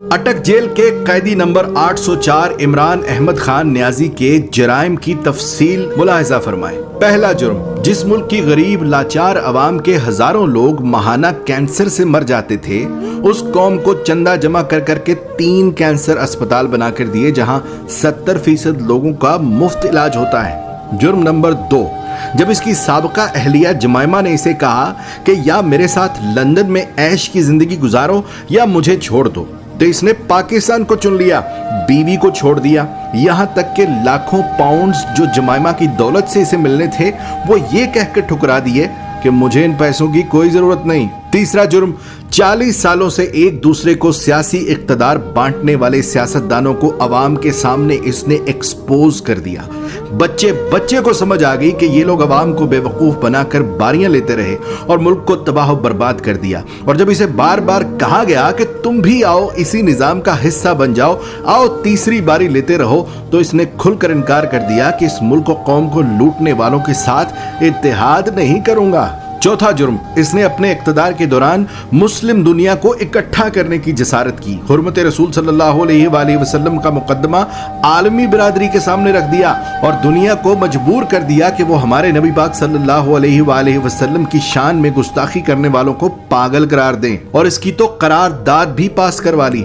अटक जेल के कैदी नंबर 804 इमरान अहमद खान न्याजी के जराइम की तफसील मुलाहिजा फरमाएं। पहला जुर्म, जिस मुल्क की गरीब लाचार अवाम के हजारों लोग माहाना कैंसर से मर जाते थे, उस कौम को चंदा जमा कर करके 3 कैंसर अस्पताल बनाकर दिए जहां 70% लोगों का मुफ्त इलाज होता है। जुर्म नंबर 2, जब इसकी साबका अहलिया जमाइमा ने इसे कहा कि या मेरे साथ लंदन में ऐश की जिंदगी गुजारो या मुझे छोड़ दो, तो इसने पाकिस्तान को चुन लिया, बीवी को छोड़ दिया। यहाँ तक के लाखों पाउंड्स जो जमाइमा की दौलत से इसे मिलने थे, वो ये कहकर ठुकरा दिए कि मुझे इन पैसों की कोई जरूरत नहीं। तीसरा जुर्म, 40 सालों से एक दूसरे को सियासी इक्तदार बांटने वाले सियासतदानों को अवाम के सामने इसने एक्सपोज कर दिया। बच्चे को समझ आ गई कि ये लोग अवाम को बेवकूफ बनाकर बारियां लेते रहे और मुल्क को तबाह बर्बाद कर दिया। और जब इसे बार बार कहा गया कि तुम भी आओ, इसी निजाम का हिस्सा बन जाओ, आओ तीसरी बारी लेते रहो, तो इसने खुलकर इनकार कर दिया कि इस मुल्क और कौम को लूटने वालों के साथ इत्तेहाद नहीं करूंगा। चौथा जुर्म, इसने अपने इक्तदार के दौरान मुस्लिम दुनिया को इकट्ठा करने की जसारत की। हुर्मत रसूल सल्लल्लाहु अलैहि वसल्लम का मुकद्दमा आलमी बिरादरी के सामने रख दिया और दुनिया को मजबूर कर दिया कि वो हमारे नबी पाक सल्लल्लाहु अलैहि वसल्लम की शान में गुस्ताखी करने वालों को पागल करार दें, और इसकी तो करारदाद भी पास करवा ली।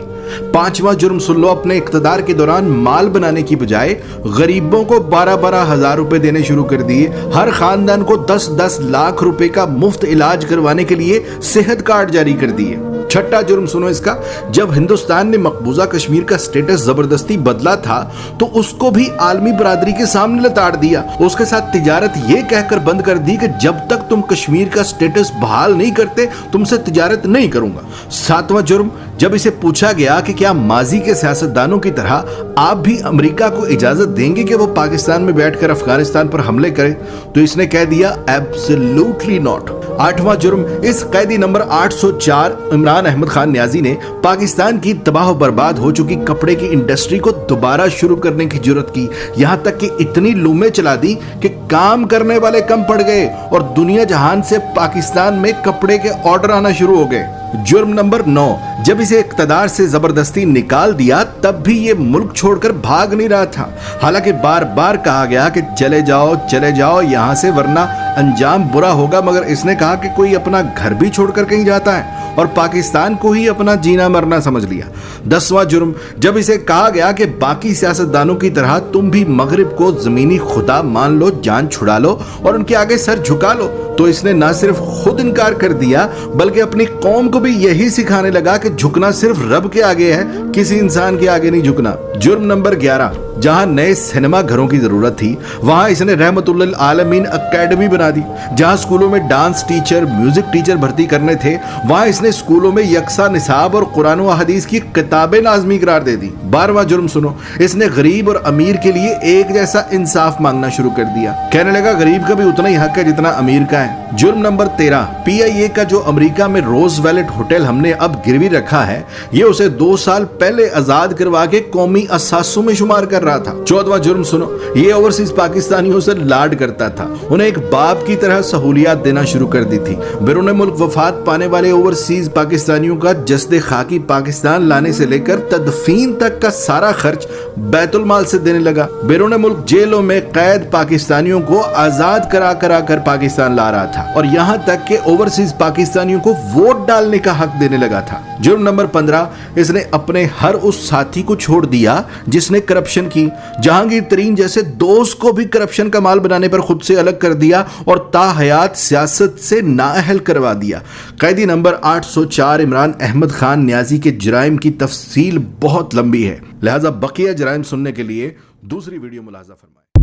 पांचवा जुर्म सुन लो, अपने इक्तदार के दौरान माल बनाने की बजाय गरीबों को 12-12 हजार रुपए देने शुरू कर दिए। हर खानदान को 10-10 लाख रुपए का मुफ्त इलाज करवाने के लिए सेहत कार्ड जारी कर दिए। छठा जुर्म सुनो इसका, जब हिंदुस्तान ने मकबूजा कश्मीर का स्टेटस जबरदस्ती बदला था, तो उसको भी आलमी बरादरी के सामने लताड़ दिया। उसके साथ तिजारत ये कहकर बंद कर दी कि जब तक तुम कश्मीर का स्टेटस बहाल नहीं करते, तुमसे तिजारत नहीं करूंगा। सातवां जुर्म, जब इसे पूछा गया कि क्या माजी के सियासतदानों की तरह आप भी अमेरिका को इजाजत देंगे कि वो पाकिस्तान में बैठकर अफगानिस्तान पर हमले करे, तो इसने कह दिया एब्सोल्युटली नॉट। आठवां जुर्म, इस कैदी नंबर 804 इमरान अहमद खान न्याजी ने पाकिस्तान की तबाह बर्बाद हो चुकी कपड़े की इंडस्ट्री को दोबारा शुरू करने की जुर्रत की। यहां तक कि इतनी लूमें चला दी कि काम करने वाले कम पड़ गए और दुनिया जहान से पाकिस्तान में कपड़े के ऑर्डर आना शुरू हो गए। जुर्म नंबर 9, जब इसे इक्तदार से जबरदस्ती निकाल दिया, तब भी ये मुल्क छोड़कर भाग नहीं रहा था। हालांकि बार बार कहा गया कि चले जाओ यहां से, वरना अंजाम बुरा होगा, मगर इसने कहा कि कोई अपना घर भी छोड़कर कहीं जाता है और पाकिस्तान को ही अपना जीना मरना समझ लिया। 10वां जुर्म, जब इसे कहा गया कि बाकी सियासतदानों की तरह तुम भी मगरिब को जमीनी खुदा मान लो, जान छुड़ा लो और उनके आगे सर झुका लो, तो इसने न सिर्फ खुद इनकार कर दिया बल्कि अपनी कौम को भी यही सिखाने लगा कि झुकना सिर्फ रब के आगे है, किसी इंसान के आगे नहीं झुकना। जुर्म नंबर 11, जहां नए सिनेमा घरों की जरूरत थी, वहां इसने रहमतुल्लिल आलमीन एकेडमी बना दी। जहां स्कूलों में डांस टीचर, म्यूजिक टीचर भर्ती करने थे, वहां इसने स्कूलों में यकसा निसाब और कुरान व हदीस की किताबें लाजमी करार दे दी। 12वां जुर्म सुनो, इसने गरीब और अमीर के लिए एक जैसा इंसाफ मांगना शुरू कर दिया। कहने लगा गरीब का भी उतना ही हक है जितना अमीर का है। जुर्म नंबर 13, PIA का जो अमेरिका में रोज वैलेट होटल हमने अब गिरवी रखा है, ये उसे 2 साल पहले आजाद करवा के कौमी असासों में शुमार कर रहा था। 14वां जुर्म सुनो, ये ओवरसीज पाकिस्तानियों से लाड करता था, उन्हें एक बाप की तरह सहूलियात देना शुरू कर दी थी। बैरून मुल्क वफात पाने वाले ओवरसीज पाकिस्तानियों का जस्दे खाकी पाकिस्तान लाने से लेकर तदफीन तक का सारा खर्च बैतुल माल से देने लगा। बैरून मुल्क जेलों में कैद पाकिस्तानियों को आजाद करा कर पाकिस्तान ला रहा था और यहाँ तक के ओवरसीज पाकिस्तानियों को वोट डालने का हक देने लगा था। जुर्म नंबर 15, इसने अपने हर उस साथी को छोड़ दिया जिसने करप्शन की। जहांगीर तरीन जैसे दोस्त को भी करप्शन का माल बनाने पर खुद से अलग कर दिया और ताहयात सियासत से नाअहल करवा दिया। कैदी नंबर 804 इमरान अहमद खान न्याजी के जराइम की तफसील बहुत लंबी है, लिहाजा बकिया जराइम सुनने के लिए दूसरी वीडियो मुलाजा फरमाएं।